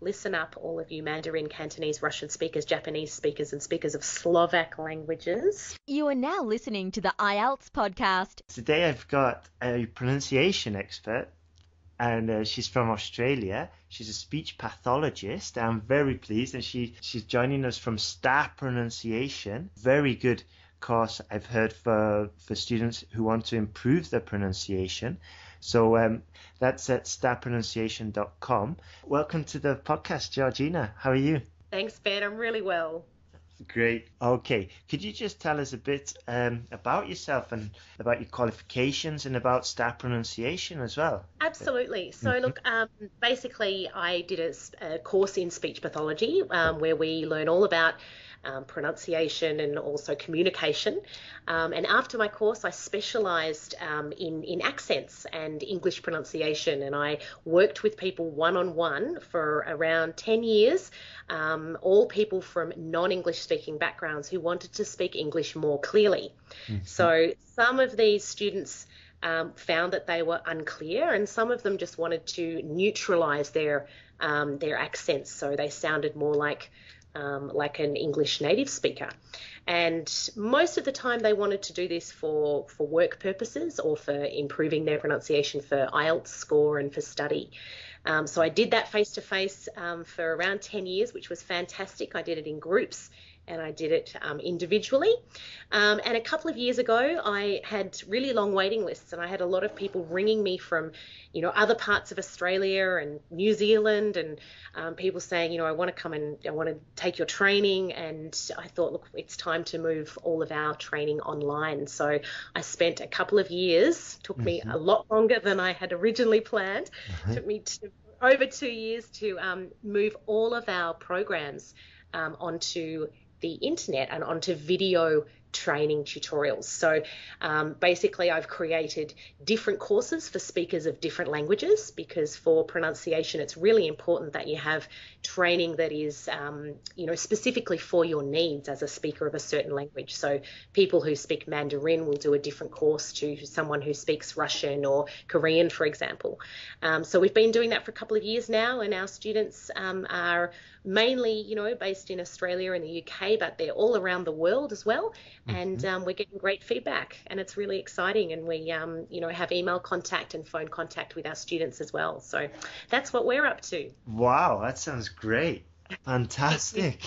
listen up, all of you Mandarin, Cantonese, Russian speakers, Japanese speakers, and speakers of Slovak languages. You are now listening to the IELTS podcast. Today I've got a pronunciation expert, and she's from Australia. She's a speech pathologist. I'm very pleased, and she's joining us from Star Pronunciation. Very good course I've heard for students who want to improve their pronunciation. So that's at starpronunciation.com. Welcome to the podcast, Georgina. How are you? Thanks, Ben. I'm really well. Great. Okay. Could you just tell us a bit about yourself and about your qualifications and about Star Pronunciation as well? Absolutely. So look, basically I did a course in speech pathology where we learn all about pronunciation and also communication. And after my course, I specialised in accents and English pronunciation, and I worked with people one-on-one for around 10 years, all people from non-English speaking backgrounds who wanted to speak English more clearly. So some of these students found that they were unclear, and some of them just wanted to neutralise their accents so they sounded more like an English native speaker. And most of the time they wanted to do this for work purposes or for improving their pronunciation for IELTS score and for study. So I did that face-to-face for around 10 years, which was fantastic. I did it in groups and I did it individually. And a couple of years ago, I had really long waiting lists, and I had a lot of people ringing me from, other parts of Australia and New Zealand, and people saying, I want to come and I want to take your training. And I thought, look, it's time to move all of our training online. So I spent a couple of years, took me a lot longer than I had originally planned. Took me over 2 years to move all of our programs onto the internet and onto video training tutorials. So basically I've created different courses for speakers of different languages, because for pronunciation it's really important that you have training that is specifically for your needs as a speaker of a certain language. So people who speak Mandarin will do a different course to someone who speaks Russian or Korean, for example. So we've been doing that for a couple of years now, and our students are mainly based in Australia and the UK, but they're all around the world as well. And we're getting great feedback, and it's really exciting. And we, have email contact and phone contact with our students as well. So that's what we're up to. Wow, that sounds great. Fantastic.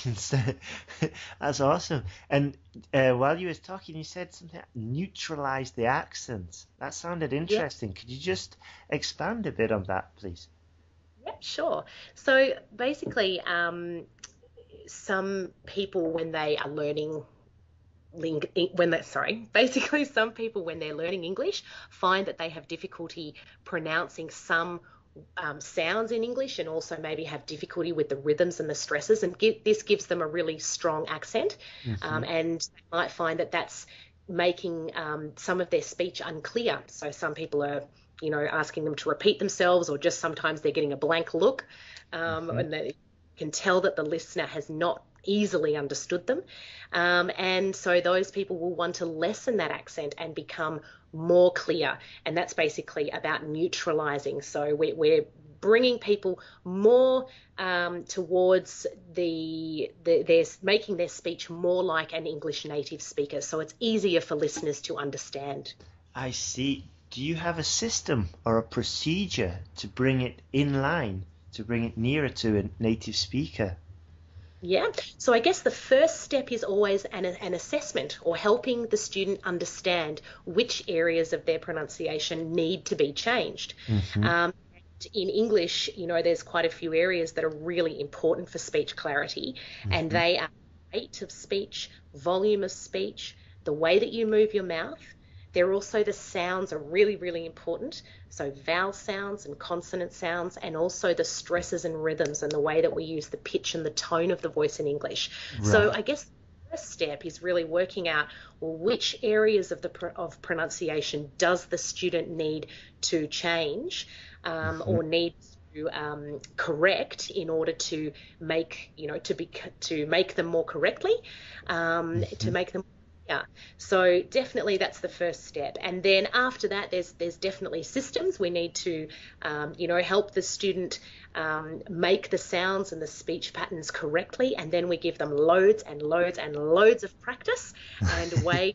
That's awesome. And while you were talking, you said something, neutralize the accents. That sounded interesting. Could you just expand a bit on that, please? Yeah, sure. So basically, some people when they are learning some people when they're learning English find that they have difficulty pronouncing some sounds in English, and also maybe have difficulty with the rhythms and the stresses, and this gives them a really strong accent, and they might find that that's making some of their speech unclear. So some people are asking them to repeat themselves, or just sometimes they're getting a blank look, and they can tell that the listener has not easily understood them. And so those people will want to lessen that accent and become more clear. And that's basically about neutralizing. So we're bringing people more towards their making their speech more like an English native speaker. So it's easier for listeners to understand. I see. Do you have a system or a procedure to bring it in line, to bring it nearer to a native speaker? Yeah, so I guess the first step is always an assessment, or helping the student understand which areas of their pronunciation need to be changed. In English, there's quite a few areas that are really important for speech clarity, and they are rate of speech, volume of speech, the way that you move your mouth. They're also the sounds are really, really important. So vowel sounds and consonant sounds, and also the stresses and rhythms and the way that we use the pitch and the tone of the voice in English. Right. So I guess the first step is really working out, well, which areas of pronunciation does the student need to change or need to correct in order to make, to make them more correctly, to make them. Yeah, so definitely that's the first step. And then after that, there's definitely systems. We need to, help the student make the sounds and the speech patterns correctly, and then we give them loads and loads and loads of practice and way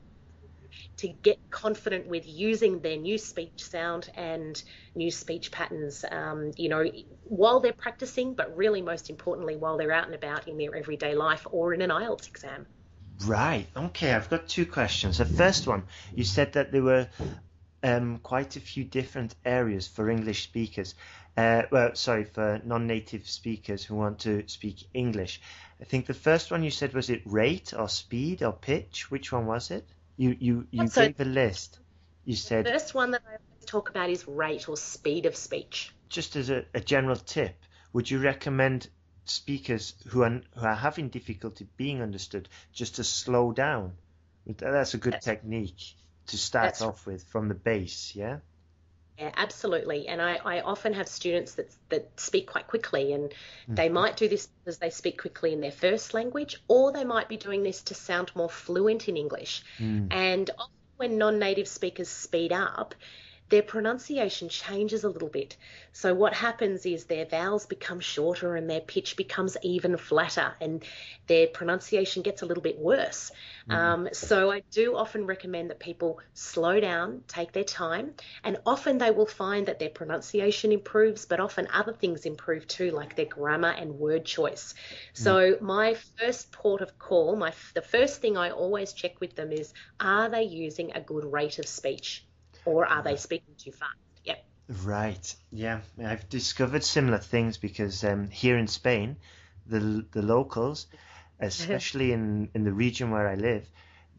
to get confident with using their new speech sound and new speech patterns, while they're practicing, but really most importantly, while they're out and about in their everyday life or in an IELTS exam. Right. Okay, I've got two questions. The first one, you said that there were quite a few different areas for English speakers. For non-native speakers who want to speak English. I think the first one you said, was it rate or speed or pitch? Which one was it? You gave a list. You said... The first one that I always talk about is rate or speed of speech. Just as a general tip, would you recommend speakers who are having difficulty being understood just to slow down? That's a good technique to start off with from the base, yeah? Yeah, absolutely. And I often have students that speak quite quickly, and they might do this because they speak quickly in their first language, or they might be doing this to sound more fluent in English. And often when non-native speakers speed up, their pronunciation changes a little bit. So what happens is their vowels become shorter and their pitch becomes even flatter, and their pronunciation gets a little bit worse. So I do often recommend that people slow down, take their time, and often they will find that their pronunciation improves, but often other things improve too, like their grammar and word choice. So my first port of call, the first thing I always check with them is, are they using a good rate of speech? Or are they speaking too fast? Yep. Right. Yeah. I've discovered similar things because here in Spain, the locals, especially in the region where I live,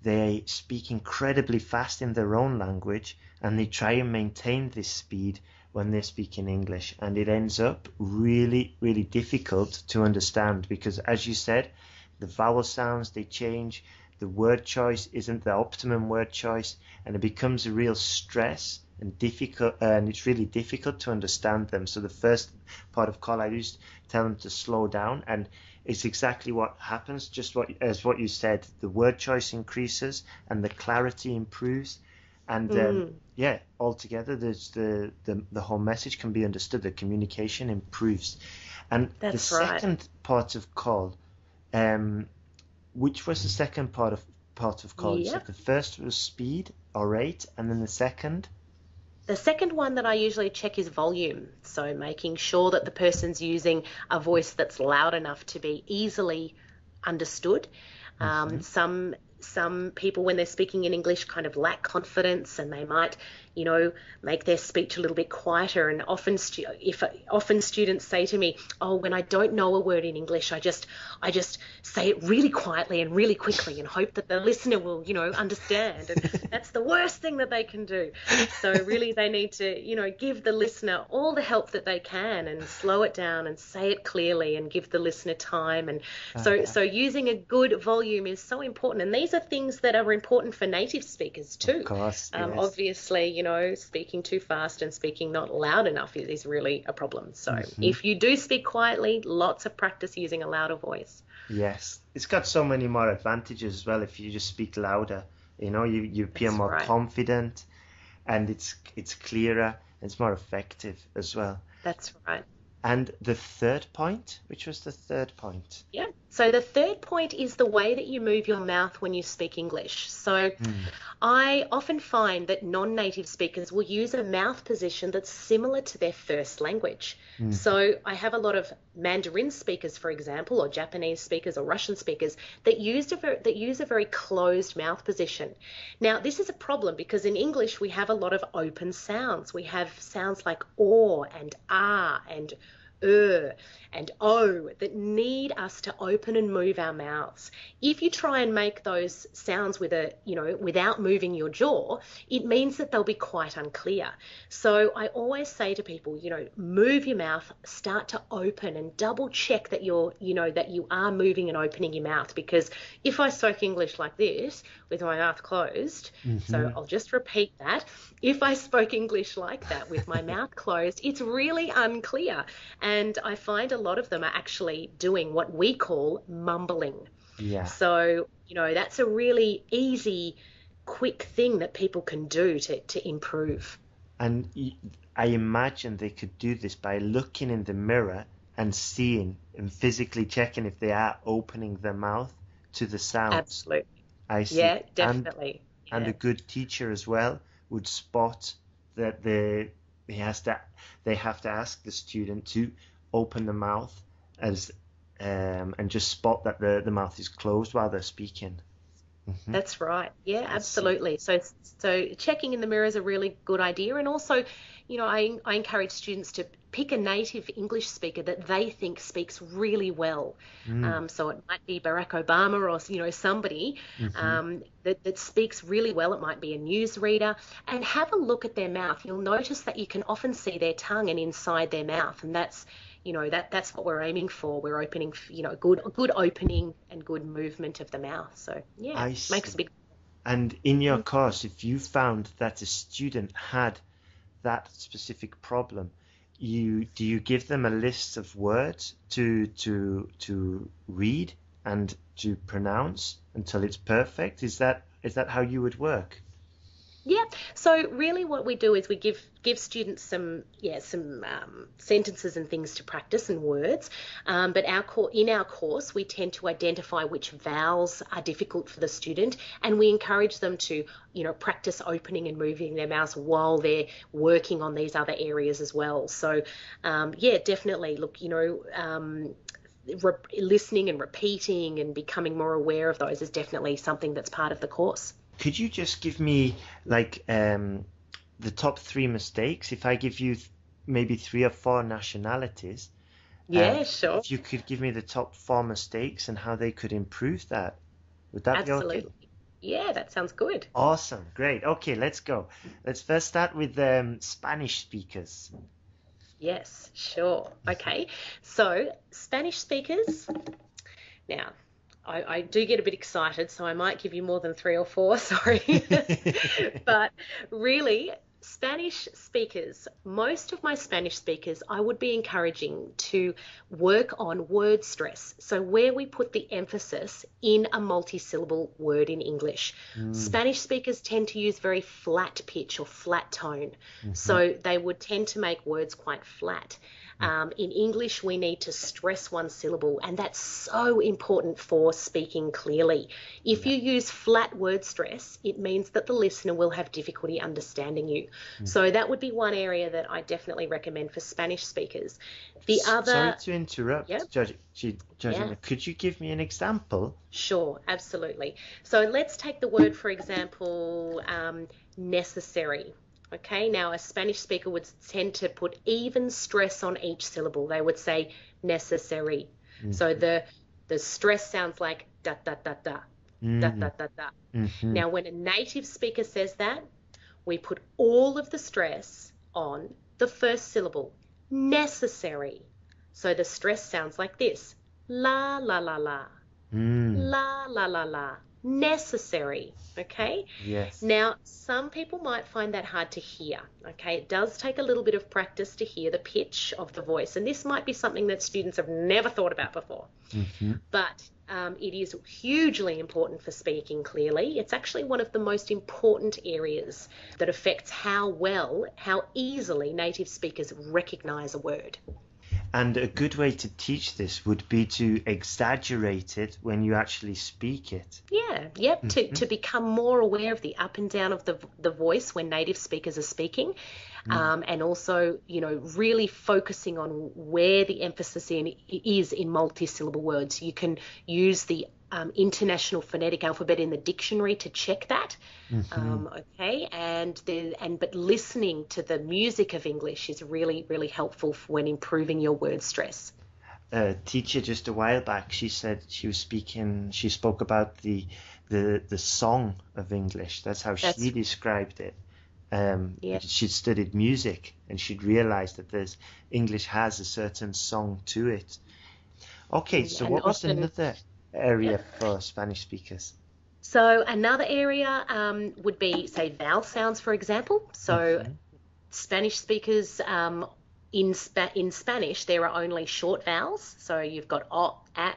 they speak incredibly fast in their own language, and they try and maintain this speed when they're speaking English, and it ends up really, really difficult to understand because, as you said, the vowel sounds, they change. The word choice isn't the optimum word choice, and it becomes a real stress and difficult, and it's really difficult to understand them. So the first part of call, I used to tell them to slow down, and it's exactly what happens. Just what you said, the word choice increases and the clarity improves, and altogether, there's the whole message can be understood. The communication improves, and the second part of call. Which was the second part of call? Yep. So the first was speed or rate, and then the second? The second one that I usually check is volume. So making sure that the person's using a voice that's loud enough to be easily understood. Some people, when they're speaking in English, kind of lack confidence, and they might, make their speech a little bit quieter. And often students say to me, "Oh, when I don't know a word in English, I just say it really quietly and really quickly and hope that the listener will, understand." And that's the worst thing that they can do. So really, they need to, give the listener all the help that they can and slow it down and say it clearly and give the listener time. And so using a good volume is so important. And these are things that are important for native speakers too. Of course, yes. Obviously, speaking too fast and speaking not loud enough is really a problem. So if you do speak quietly, lots of practice using a louder voice. Yes, it's got so many more advantages as well if you just speak louder. You appear more confident, and it's clearer, and it's more effective as well. That's right. And the third point, which was the third point? Yeah. So the third point is the way that you move your mouth when you speak English. So I often find that non-native speakers will use a mouth position that's similar to their first language. So I have a lot of Mandarin speakers, for example, or Japanese speakers or Russian speakers that use a very closed mouth position. Now, this is a problem because in English we have a lot of open sounds. We have sounds like or and ah and and O that need us to open and move our mouths. If you try and make those sounds without moving your jaw, it means that they'll be quite unclear. So I always say to people, move your mouth, start to open, and double check that that you are moving and opening your mouth. Because if I spoke English like this with my mouth closed, so I'll just repeat that. If I spoke English like that with my mouth closed, it's really unclear. And I find a lot of them are actually doing what we call mumbling. Yeah. So, that's a really easy, quick thing that people can do to improve. And I imagine they could do this by looking in the mirror and seeing and physically checking if they are opening their mouth to the sound. Absolutely. I see. Yeah, definitely. And a good teacher as well would spot that they have to ask the student to open the mouth and just spot that the mouth is closed while they're speaking. Mm-hmm. That's right. Yeah, absolutely. So checking in the mirror is a really good idea. And also, I encourage students to pick a native English speaker that they think speaks really well. So it might be Barack Obama or, somebody that speaks really well. It might be a newsreader. And have a look at their mouth. You'll notice that you can often see their tongue and inside their mouth. And that's that's what we're aiming for. We're opening, good opening and good movement of the mouth. So yeah, makes a big. And in your course, if you found that a student had that specific problem, do you give them a list of words to read and to pronounce until it's perfect? Is that how you would work? Yeah. So really what we do is we give students some sentences and things to practice and words. But in our course, we tend to identify which vowels are difficult for the student, and we encourage them to, practice opening and moving their mouths while they're working on these other areas as well. So, definitely look, listening and repeating and becoming more aware of those is definitely something that's part of the course. Could you just give me the top 3 mistakes? If I give you maybe 3 or 4 nationalities. Yeah, sure. If you could give me the top 4 mistakes and how they could improve that. Would that be okay? Absolutely. Yeah, that sounds good. Awesome. Great. Okay, let's go. Let's first start with Spanish speakers. Yes, sure. Okay. So Spanish speakers. Now, I do get a bit excited, so I might give you more than 3 or 4, sorry. But really, Spanish speakers, most of my Spanish speakers, I would be encouraging to work on word stress. So where we put the emphasis in a multi-syllable word in English. Spanish speakers tend to use very flat pitch or flat tone. So they would tend to make words quite flat. In English, we need to stress one syllable, and that's so important for speaking clearly. If you use flat word stress, it means that the listener will have difficulty understanding you. So that would be one area that I definitely recommend for Spanish speakers. Sorry to interrupt, Georgina. Could you give me an example? Sure, absolutely. So let's take the word, for example, necessary. Okay, now a Spanish speaker would tend to put even stress on each syllable. They would say necessary. So the stress sounds like da da da da, da da da da. Now when a native speaker says that, we put all of the stress on the first syllable, necessary. So the stress sounds like this, la la la la, la la la la. Necessary, okay? Yes. Now, some people might find that hard to hear, okay? It does take a little bit of practice to hear the pitch of the voice, and this might be something that students have never thought about before. But it is hugely important for speaking clearly. It's actually one of the most important areas that affects how easily native speakers recognize a word. And a good way to teach this would be to exaggerate it when you actually speak it. To become more aware of the up and down of the voice when native speakers are speaking, and also, really focusing on where the emphasis is in multi-syllable words. You can use the International Phonetic Alphabet in the dictionary to check that. Okay, but listening to the music of English is really, really helpful when improving your word stress. A teacher just a while back, she said she spoke about the song of English. That's how she described it. She'd studied music and she'd realized that English has a certain song to it. Okay, so what was another area for Spanish speakers? So another area would be, say, vowel sounds, for example. So Spanish speakers, in Spanish, there are only short vowels. So you've got o, at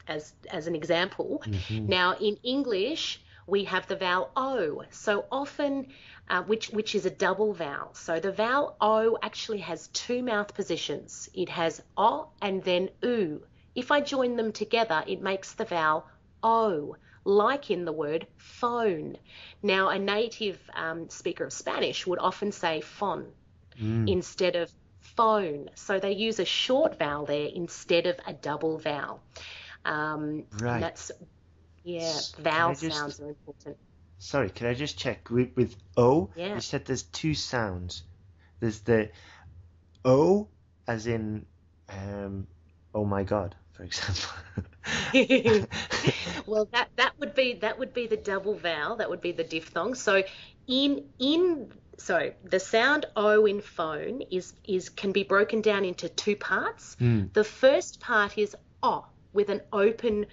as an example. Now in English, we have the vowel O. So often, which is a double vowel. So the vowel O actually has two mouth positions. It has O and then U. If I join them together, it makes the vowel O, like in the word phone. Now, a native speaker of Spanish would often say phone instead of phone. So they use a short vowel there instead of a double vowel. And that's, vowel sounds are important. Sorry, can I just check? With O, Yeah. you said there's two sounds. There's the O as in, oh my God, for example. Well, that would be the double vowel. That would be the diphthong. So so the sound O in phone can be broken down into two parts. The first part is O with an open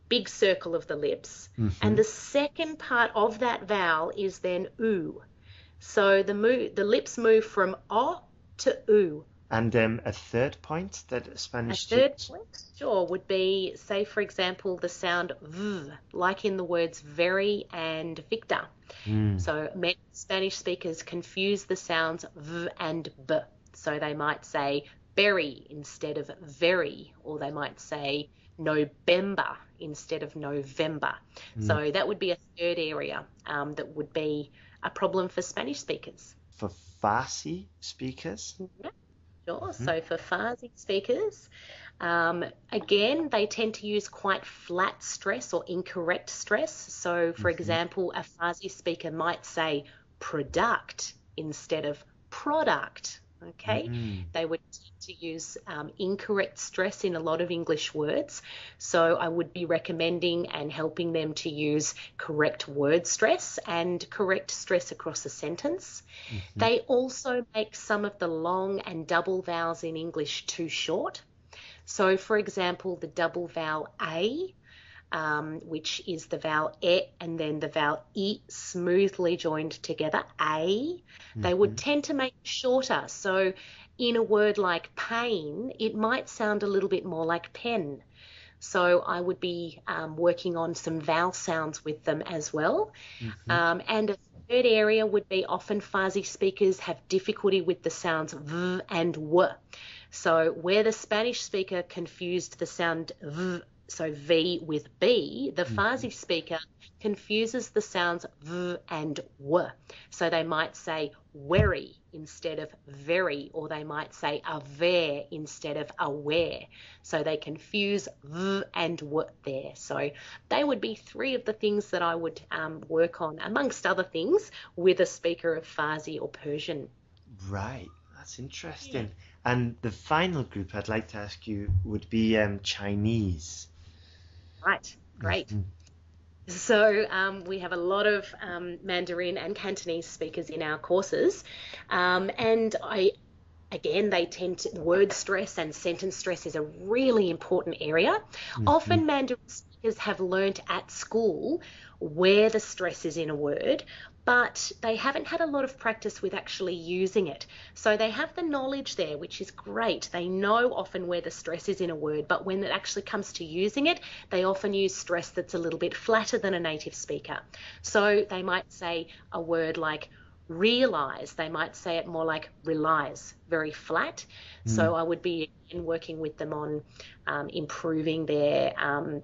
big circle of the lips, and the second part of that vowel is then U. So the lips move from O to U. And a third point that Spanish... A third point, sure, would be, say, for example, the sound V, like in the words very and Victor. So many Spanish speakers confuse the sounds V and B. So they might say berry instead of very, or they might say November instead of November. So that would be a third area that would be a problem for Spanish speakers. For Farsi speakers? Yeah. Sure. So for Farsi speakers, again, they tend to use quite flat stress or incorrect stress. So, for example, a Farsi speaker might say product instead of product. Okay, they would tend to use incorrect stress in a lot of English words. So I would be recommending and helping them to use correct word stress and correct stress across a sentence. They also make some of the long and double vowels in English too short. So, for example, the double vowel A, which is the vowel E and then the vowel I smoothly joined together, A, they would tend to make it shorter. So in a word like pain, it might sound a little bit more like pen. So I would be working on some vowel sounds with them as well. And a third area would be often Farsi speakers have difficulty with the sounds V and W. So where the Spanish speaker confused the sound V, so V with B, the Farsi speaker confuses the sounds V and W. So they might say wary instead of very, or they might say aware instead of aware. So they confuse V and W there. So they would be three of the things that I would work on, amongst other things, with a speaker of Farsi or Persian. Right, that's interesting. Yeah. And the final group I'd like to ask you would be Chinese. Right, great. So we have a lot of Mandarin and Cantonese speakers in our courses, and they tend to, word stress and sentence stress is a really important area. Often Mandarin speakers have learnt at school where the stress is in a word, but they haven't had a lot of practice with actually using it. So they have the knowledge there, which is great. They know often where the stress is in a word, but when it actually comes to using it, they often use stress that's a little bit flatter than a native speaker. So they might say a word like realize, they might say it more like relies, very flat. So I would be working with them on improving their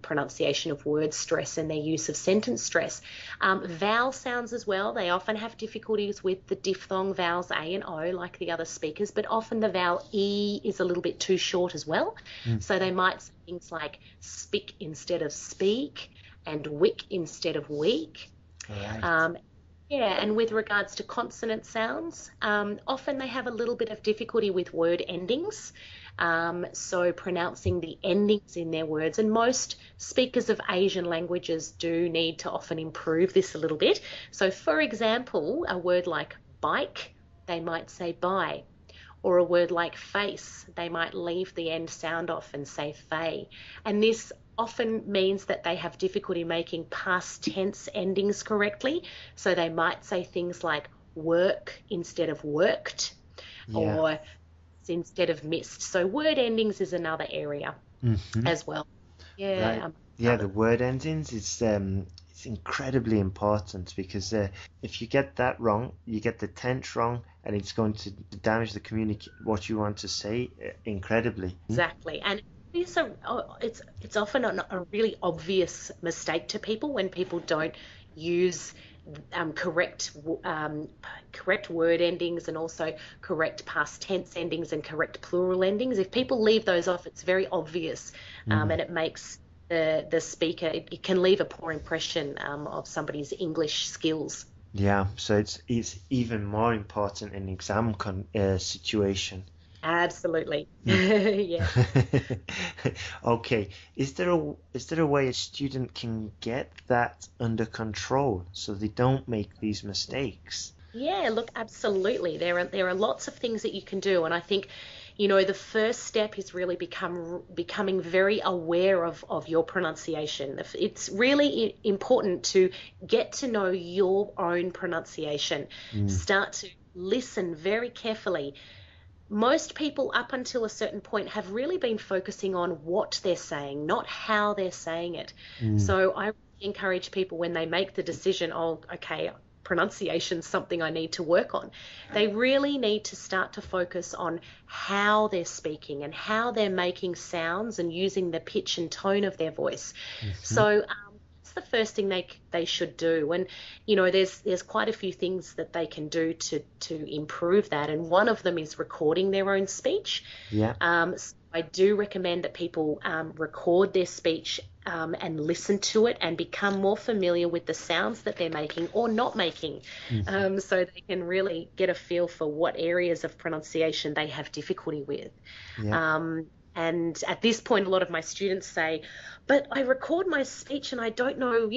pronunciation of word stress and their use of sentence stress. Vowel sounds as well, they often have difficulties with the diphthong vowels A and O like the other speakers, but often the vowel E is a little bit too short as well. So they might say things like spick instead of speak and wick instead of weak. Right. And with regards to consonant sounds, often they have a little bit of difficulty with word endings, so pronouncing the endings in their words. And most speakers of Asian languages do need to often improve this a little bit. So, for example, a word like bike, they might say buy. Or a word like face, they might leave the end sound off and say fay. And this often means that they have difficulty making past tense endings correctly. So they might say things like work instead of worked, or instead of missed. So word endings is another area as well. Right. The word endings is It's incredibly important because if you get that wrong, you get the tense wrong, and it's going to damage the what you want to say incredibly. Exactly. And it's often a really obvious mistake to people when people don't use correct word endings and also correct past tense endings and correct plural endings. If people leave those off, it's very obvious, and it makes the speaker, it can leave a poor impression of somebody's English skills. Yeah, so it's even more important in exam situation. Absolutely. Yeah. Okay. Is there a way a student can get that under control so they don't make these mistakes? Yeah, look, absolutely. There are lots of things that you can do, and I think, the first step is really becoming very aware of your pronunciation. It's really important to get to know your own pronunciation. Start to listen very carefully. Most people up until a certain point have really been focusing on what they're saying, not how they're saying it. So I encourage people when they make the decision, oh, okay, pronunciation's something I need to work on. They really need to start to focus on how they're speaking and how they're making sounds and using the pitch and tone of their voice. So it's the first thing they should do. And there's quite a few things that they can do to improve that, and one of them is recording their own speech. So I do recommend that people record their speech and listen to it and become more familiar with the sounds that they're making or not making, so they can really get a feel for what areas of pronunciation they have difficulty with. And at this point, a lot of my students say, but I record my speech and I don't know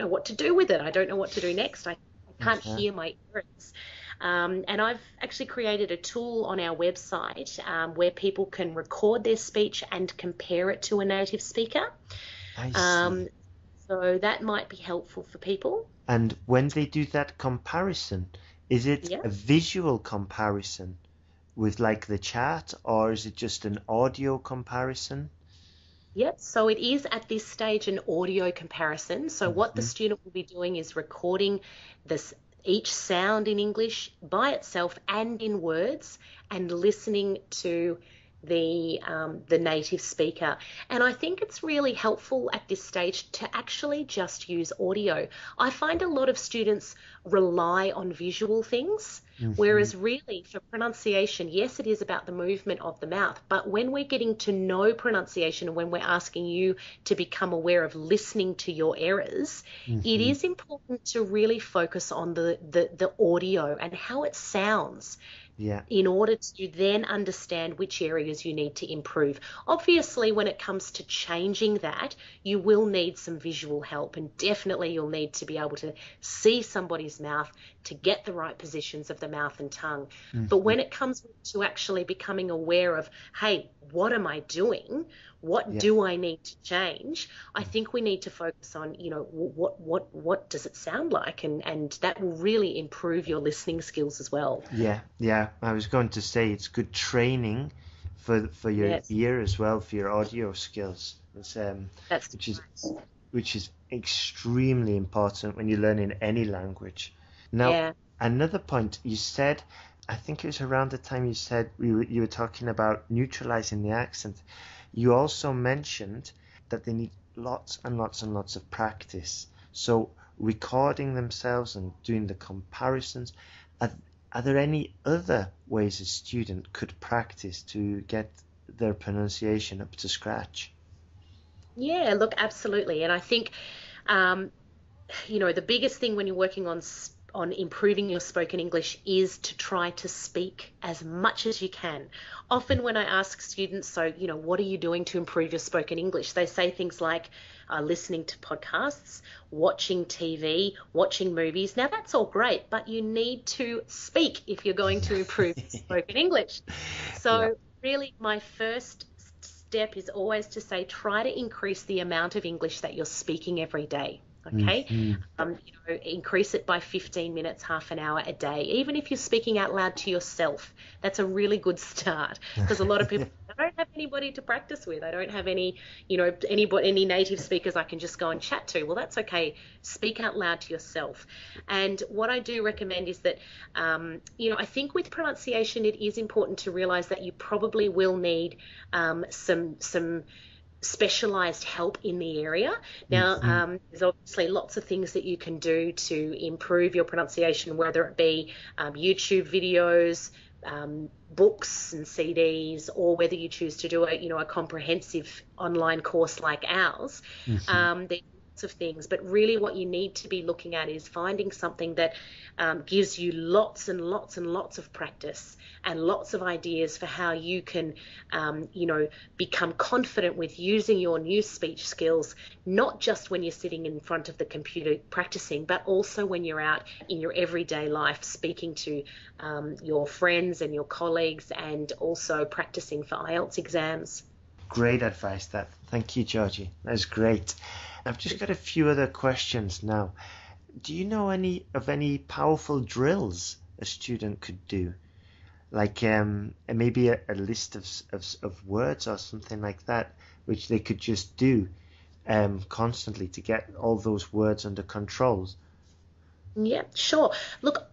what to do with it. I don't know what to do next. I can't hear my ears. And I've actually created a tool on our website where people can record their speech and compare it to a native speaker. I see. So that might be helpful for people. And when they do that comparison, is it a visual comparison with like the chat, or is it just an audio comparison? Yep, so it is at this stage an audio comparison. So what the student will be doing is recording each sound in English by itself and in words, and listening to the native speaker. And I think it's really helpful at this stage to actually just use audio. I find a lot of students rely on visual things, whereas really for pronunciation, yes, it is about the movement of the mouth, but when we're getting to know pronunciation and when we're asking you to become aware of listening to your errors, it is important to really focus on the audio and how it sounds. In order to then understand which areas you need to improve. Obviously, when it comes to changing that, you will need some visual help, and definitely you'll need to be able to see somebody's mouth to get the right positions of the mouth and tongue. But when it comes to actually becoming aware of, hey, what am I doing? What do I need to change? I think we need to focus on, what does it sound like? And that will really improve your listening skills as well. Yeah. I was going to say it's good training for your ear as well, for your audio skills. Which is extremely important when you're learning any language. Now, another point you said, I think it was around the time you said you were talking about neutralizing the accent. You also mentioned that they need lots and lots and lots of practice. So recording themselves and doing the comparisons. Are there any other ways a student could practice to get their pronunciation up to scratch? Yeah, look, absolutely. And I think, the biggest thing when you're working on improving your spoken English is to try to speak as much as you can. Often when I ask students, so, what are you doing to improve your spoken English? They say things like listening to podcasts, watching TV, watching movies. Now, that's all great, but you need to speak if you're going to improve spoken English. So really, my first step is always to say, try to increase the amount of English that you're speaking every day. Okay, increase it by 15 minutes, half an hour a day. Even if you're speaking out loud to yourself, that's a really good start, because a lot of people, I don't have anybody to practice with. I don't have any, any native speakers I can just go and chat to. Well, that's okay. Speak out loud to yourself. And what I do recommend is that, I think with pronunciation, it is important to realize that you probably will need some specialized help in the area. Now, there's obviously lots of things that you can do to improve your pronunciation, whether it be YouTube videos, books and CDs, or whether you choose to do a comprehensive online course like ours. There's lots of things, but really what you need to be looking at is finding something that gives you lots and lots and lots of practice and lots of ideas for how you can, become confident with using your new speech skills, not just when you're sitting in front of the computer practicing, but also when you're out in your everyday life speaking to your friends and your colleagues, and also practicing for IELTS exams. Great advice, that. Thank you, Georgie. That's great. I've just got a few other questions now. Do you know any powerful drills a student could do? Like maybe a list of words or something like that, which they could just do constantly to get all those words under control? Yeah, sure. Look,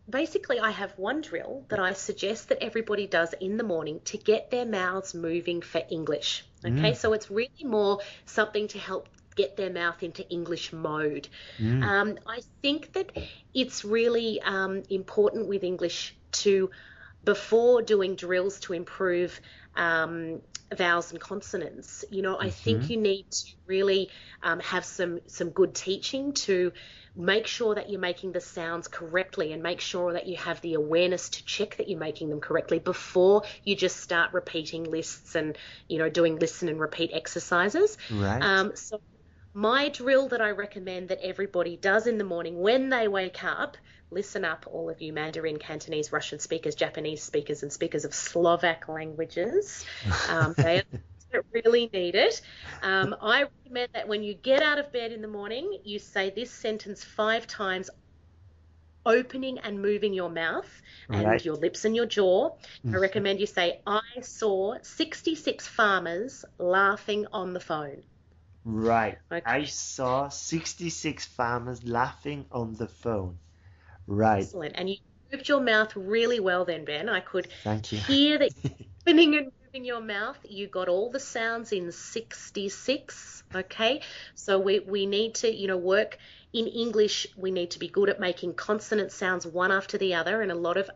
basically, I have one drill that I suggest that everybody does in the morning to get their mouths moving for English. Okay, so it's really more something to help get their mouth into English mode. I think that it's really important with English to, before doing drills to improve vowels and consonants, I think you need to really have some good teaching to make sure that you're making the sounds correctly, and make sure that you have the awareness to check that you're making them correctly before you just start repeating lists and, doing listen and repeat exercises. Right. So my drill that I recommend that everybody does in the morning when they wake up, listen up, all of you Mandarin, Cantonese, Russian speakers, Japanese speakers, and speakers of Slovak languages. They really need it. I recommend that when you get out of bed in the morning, you say this sentence 5 times, opening and moving your mouth and your lips and your jaw. I recommend you say, I saw 66 farmers laughing on the phone. Right. Okay. I saw 66 farmers laughing on the phone. Right. Excellent. And you moved your mouth really well then, Ben. I could hear that opening and moving your mouth. You got all the sounds in 66. Okay. So we need to, work in English. We need to be good at making consonant sounds one after the other. And a lot of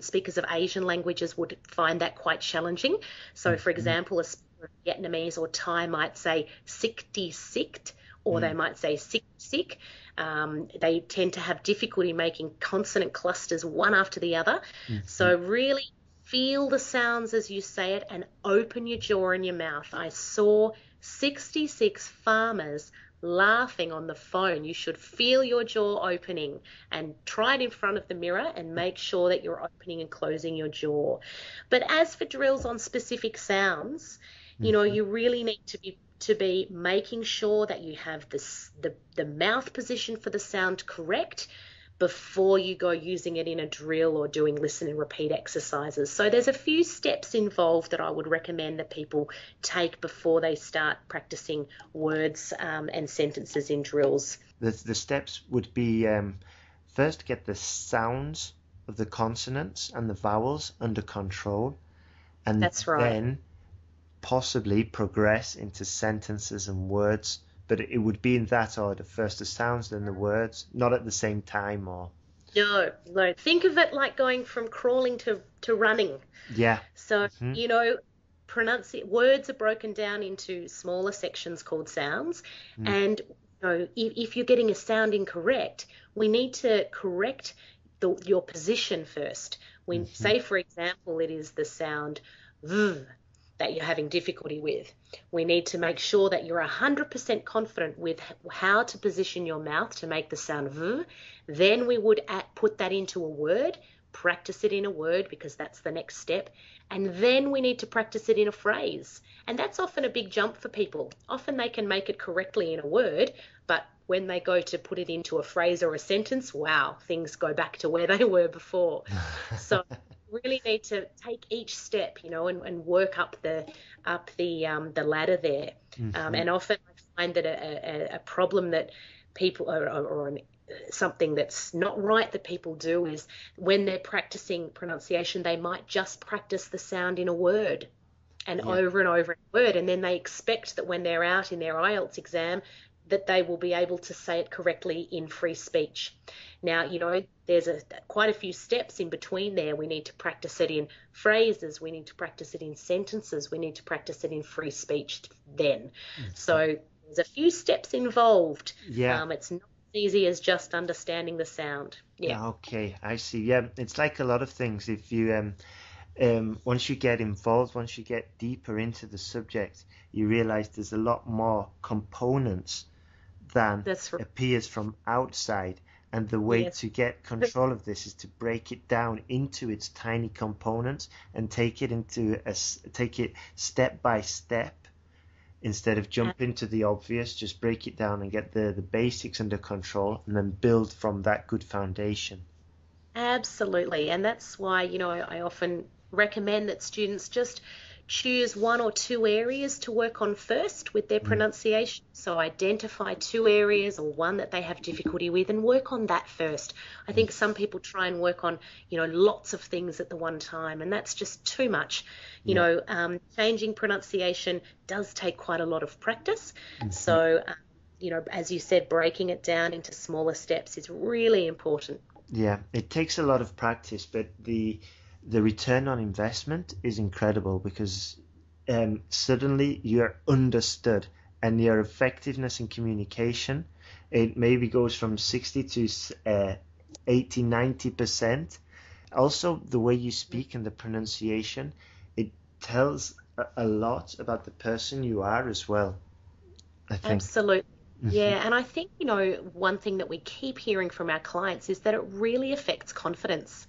speakers of Asian languages would find that quite challenging. So, for example, a speaker of Vietnamese or Thai might say sikti sikt, or they might say sik sik. They tend to have difficulty making consonant clusters one after the other. So really feel the sounds as you say it and open your jaw and your mouth. I saw 66 farmers laughing on the phone. You should feel your jaw opening, and try it in front of the mirror and make sure that you're opening and closing your jaw. But as for drills on specific sounds, you really need to be making sure that you have the mouth position for the sound correct before you go using it in a drill or doing listen and repeat exercises. So there's a few steps involved that I would recommend that people take before they start practicing words and sentences in drills. The steps would be first get the sounds of the consonants and the vowels under control, and that's right. Then possibly progress into sentences and words, but it would be in that order: first the sounds, then the words, not at the same time. Or no, think of it like going from crawling to running. Yeah. So words are broken down into smaller sections called sounds, and if you're getting a sound incorrect, we need to correct your position first. When say, for example, it is the sound v that you're having difficulty with, we need to make sure that you're 100% confident with how to position your mouth to make the sound v. Then we would put that into a word, practice it in a word, because that's the next step. And then we need to practice it in a phrase. And that's often a big jump for people. Often they can make it correctly in a word, but when they go to put it into a phrase or a sentence, wow, things go back to where they were before. So really need to take each step, and work up the ladder there. Hmm. And often I find that a problem that people something that's not right that people do is when they're practicing pronunciation, they might just practice the sound in a word and Yeah. over and over in a word, and then they expect that when they're out in their IELTS exam that they will be able to say it correctly in free speech. Now, there's quite a few steps in between there. We need to practice it in phrases, we need to practice it in sentences, we need to practice it in free speech then. So there's a few steps involved. Yeah. It's not as easy as just understanding the sound. Yeah. Okay, I see. Yeah, it's like a lot of things. If you once you get involved, once you get deeper into the subject, you realize there's a lot more components than That's right. appears from outside. And the way Yes. to get control of this is to break it down into its tiny components and take it step by step instead of jump into the obvious. Just break it down and get the basics under control, and then build from that good foundation. Absolutely. And that's why, I often recommend that students just choose one or two areas to work on first with their pronunciation. So identify two areas or one that they have difficulty with and work on that first. I think some people try and work on, lots of things at the one time, and that's just too much. Changing pronunciation does take quite a lot of practice. So, as you said, breaking it down into smaller steps is really important. Yeah, it takes a lot of practice, but the return on investment is incredible because suddenly you're understood and your effectiveness in communication, it maybe goes from 60 to 80, 90%. Also, the way you speak and the pronunciation, it tells a lot about the person you are as well, I think. Absolutely. Yeah, and I think, one thing that we keep hearing from our clients is that it really affects confidence.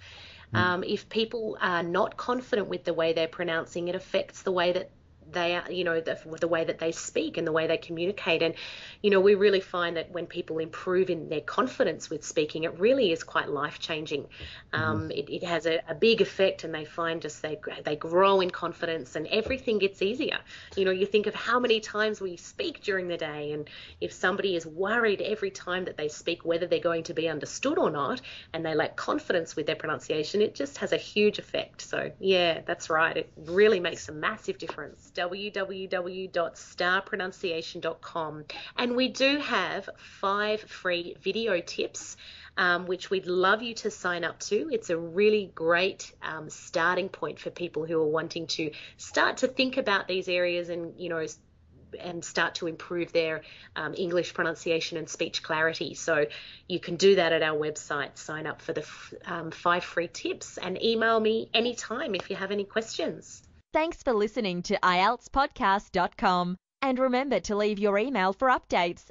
If people are not confident with the way they're pronouncing, it affects the way that they are, the way that they speak and the way they communicate. And, we really find that when people improve in their confidence with speaking, it really is quite life-changing. It has a big effect, and they find just they grow in confidence and everything gets easier. You think of how many times we speak during the day, and if somebody is worried every time that they speak whether they're going to be understood or not, and they lack confidence with their pronunciation, it just has a huge effect. So yeah, that's right. It really makes a massive difference. www.starpronunciation.com. And we do have 5 free video tips, which we'd love you to sign up to. It's a really great starting point for people who are wanting to start to think about these areas and, and start to improve their English pronunciation and speech clarity. So you can do that at our website. Sign up for the 5 free tips and email me anytime if you have any questions. Thanks for listening to IELTSPodcast.com. And remember to leave your email for updates.